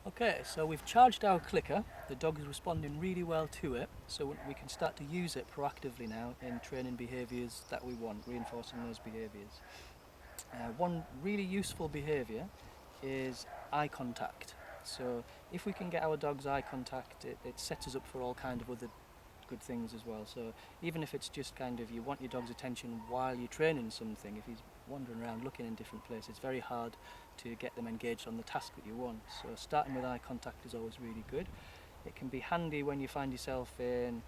Okay, so we've charged our clicker. The dog is responding really well to it, so we can start to use it proactively now in training behaviours that we want, reinforcing those behaviours. One really useful behaviour is eye contact. So if we can get our dog's eye contact, it sets us up for all kind of other good things as well. So even if it's just kind of you want your dog's attention while you're training something, if he's wandering around looking in different places, it's very hard to get them engaged on the task that you want. So starting with eye contact is always really good. It can be handy when you find yourself in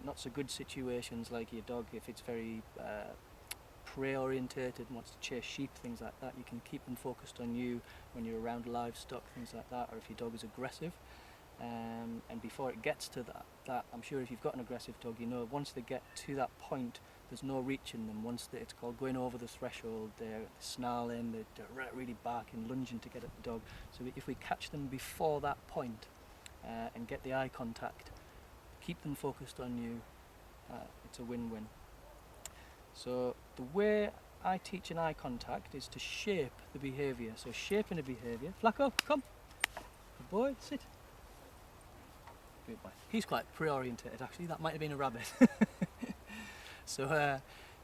not so good situations, like your dog, if it's very prey orientated and wants to chase sheep, things like that. You can keep them focused on you when you're around livestock, things like that, or if your dog is aggressive. And before it gets to that, I'm sure if you've got an aggressive dog, you know once they get to that point, there's no reaching them. Once it's called going over the threshold, they're snarling, they're really barking, lunging to get at the dog. So if we catch them before that point and get the eye contact, keep them focused on you, it's a win-win. So the way I teach an eye contact is to shape the behaviour. So shaping a behaviour. Flacco, come. Good boy, sit. Good boy. He's quite pre-orientated actually. That might have been a rabbit. So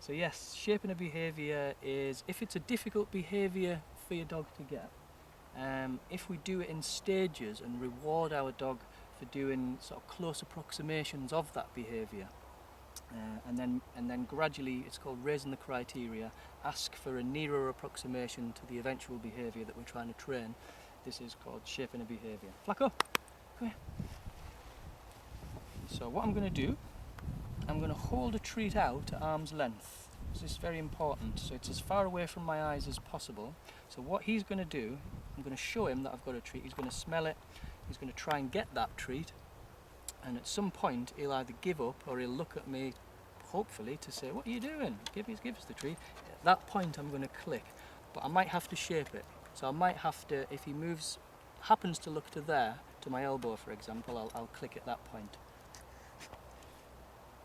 yes, shaping a behaviour is, if it's a difficult behaviour for your dog to get, if we do it in stages and reward our dog for doing sort of close approximations of that behaviour, and then gradually, it's called raising the criteria, ask for a nearer approximation to the eventual behaviour that we're trying to train. This is called shaping a behaviour. Flacco, come here. So what I'm going to do, I'm going to hold a treat out at arm's length. This is very important, so it's as far away from my eyes as possible. So what he's going to do, I'm going to show him that I've got a treat. He's going to smell it, he's going to try and get that treat, and at some point he'll either give up or he'll look at me, hopefully, to say, what are you doing? Give us the treat. At that point I'm going to click, but I might have to shape it. So I might have to, if he happens to look to there, to my elbow for example, I'll click at that point.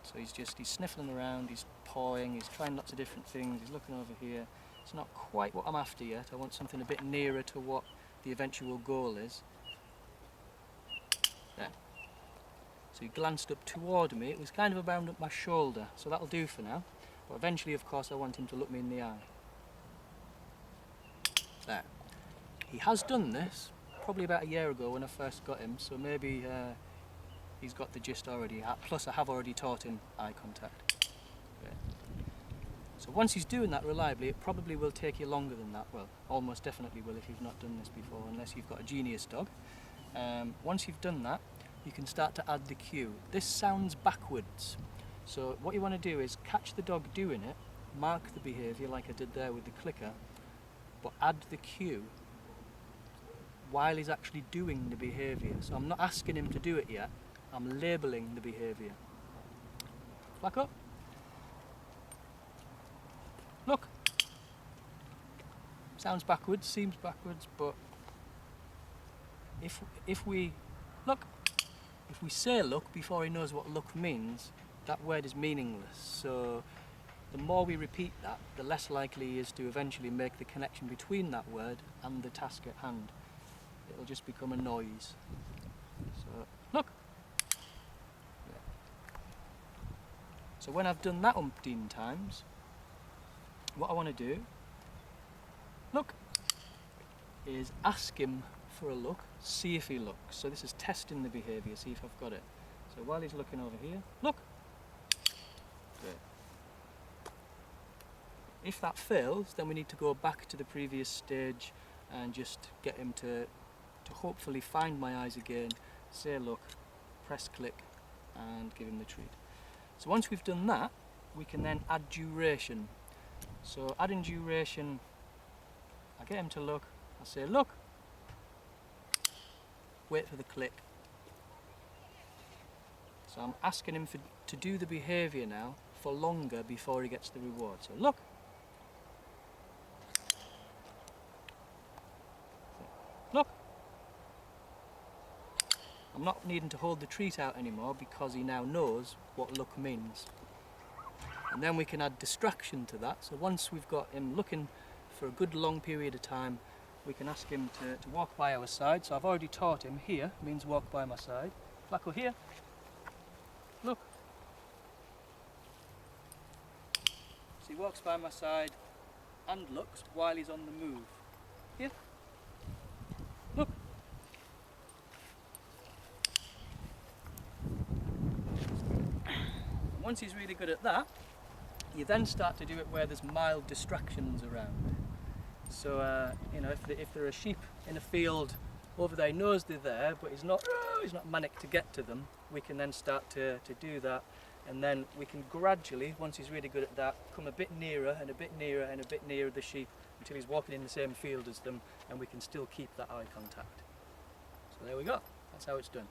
So he's sniffling around, he's pawing, he's trying lots of different things, he's looking over here. It's not quite what I'm after yet. I want something a bit nearer to what the eventual goal is. There. So he glanced up toward me. It was kind of around up my shoulder, so that'll do for now. But eventually, of course, I want him to look me in the eye. There. He has done this probably about a year ago when I first got him, so maybe he's got the gist already. Plus, I have already taught him eye contact. Okay. So once he's doing that reliably, it probably will take you longer than that. Well, almost definitely will if you've not done this before, unless you've got a genius dog. Once you've done that, you can start to add the cue. This sounds backwards. So what you want to do is catch the dog doing it, mark the behaviour like I did there with the clicker, but add the cue while he's actually doing the behaviour. So I'm not asking him to do it yet, I'm labelling the behaviour. Back up. Look. Sounds backwards, seems backwards, but if we look, if we say look before he knows what look means, that word is meaningless. So the more we repeat that, the less likely he is to eventually make the connection between that word and the task at hand. It'll just become a noise. So look. Yeah. So when I've done that umpteen times, what I want to do, look, is ask him for a look, see if he looks. So this is testing the behaviour, see if I've got it. So while he's looking over here, look. Good. If that fails, then we need to go back to the previous stage and just get him to hopefully find my eyes again, say look, press click, and give him the treat. So once we've done that, we can then add duration. So adding duration, I get him to look, I say look, wait for the click. So I'm asking him to do the behaviour now for longer before he gets the reward. So look. Look. I'm not needing to hold the treat out anymore because he now knows what look means. And then we can add distraction to that. So once we've got him looking for a good long period of time, we can ask him to walk by our side. So I've already taught him here means walk by my side. Flacco, here. Look. So he walks by my side and looks while he's on the move. Here. Look. Once he's really good at that, you then start to do it where there's mild distractions around. So you know, if there are sheep in a field over there, he knows they're there, but he's not manic to get to them, we can then start to do that, and then we can gradually, once he's really good at that, come a bit nearer and a bit nearer and a bit nearer the sheep until he's walking in the same field as them, and we can still keep that eye contact. So there we go, that's how it's done.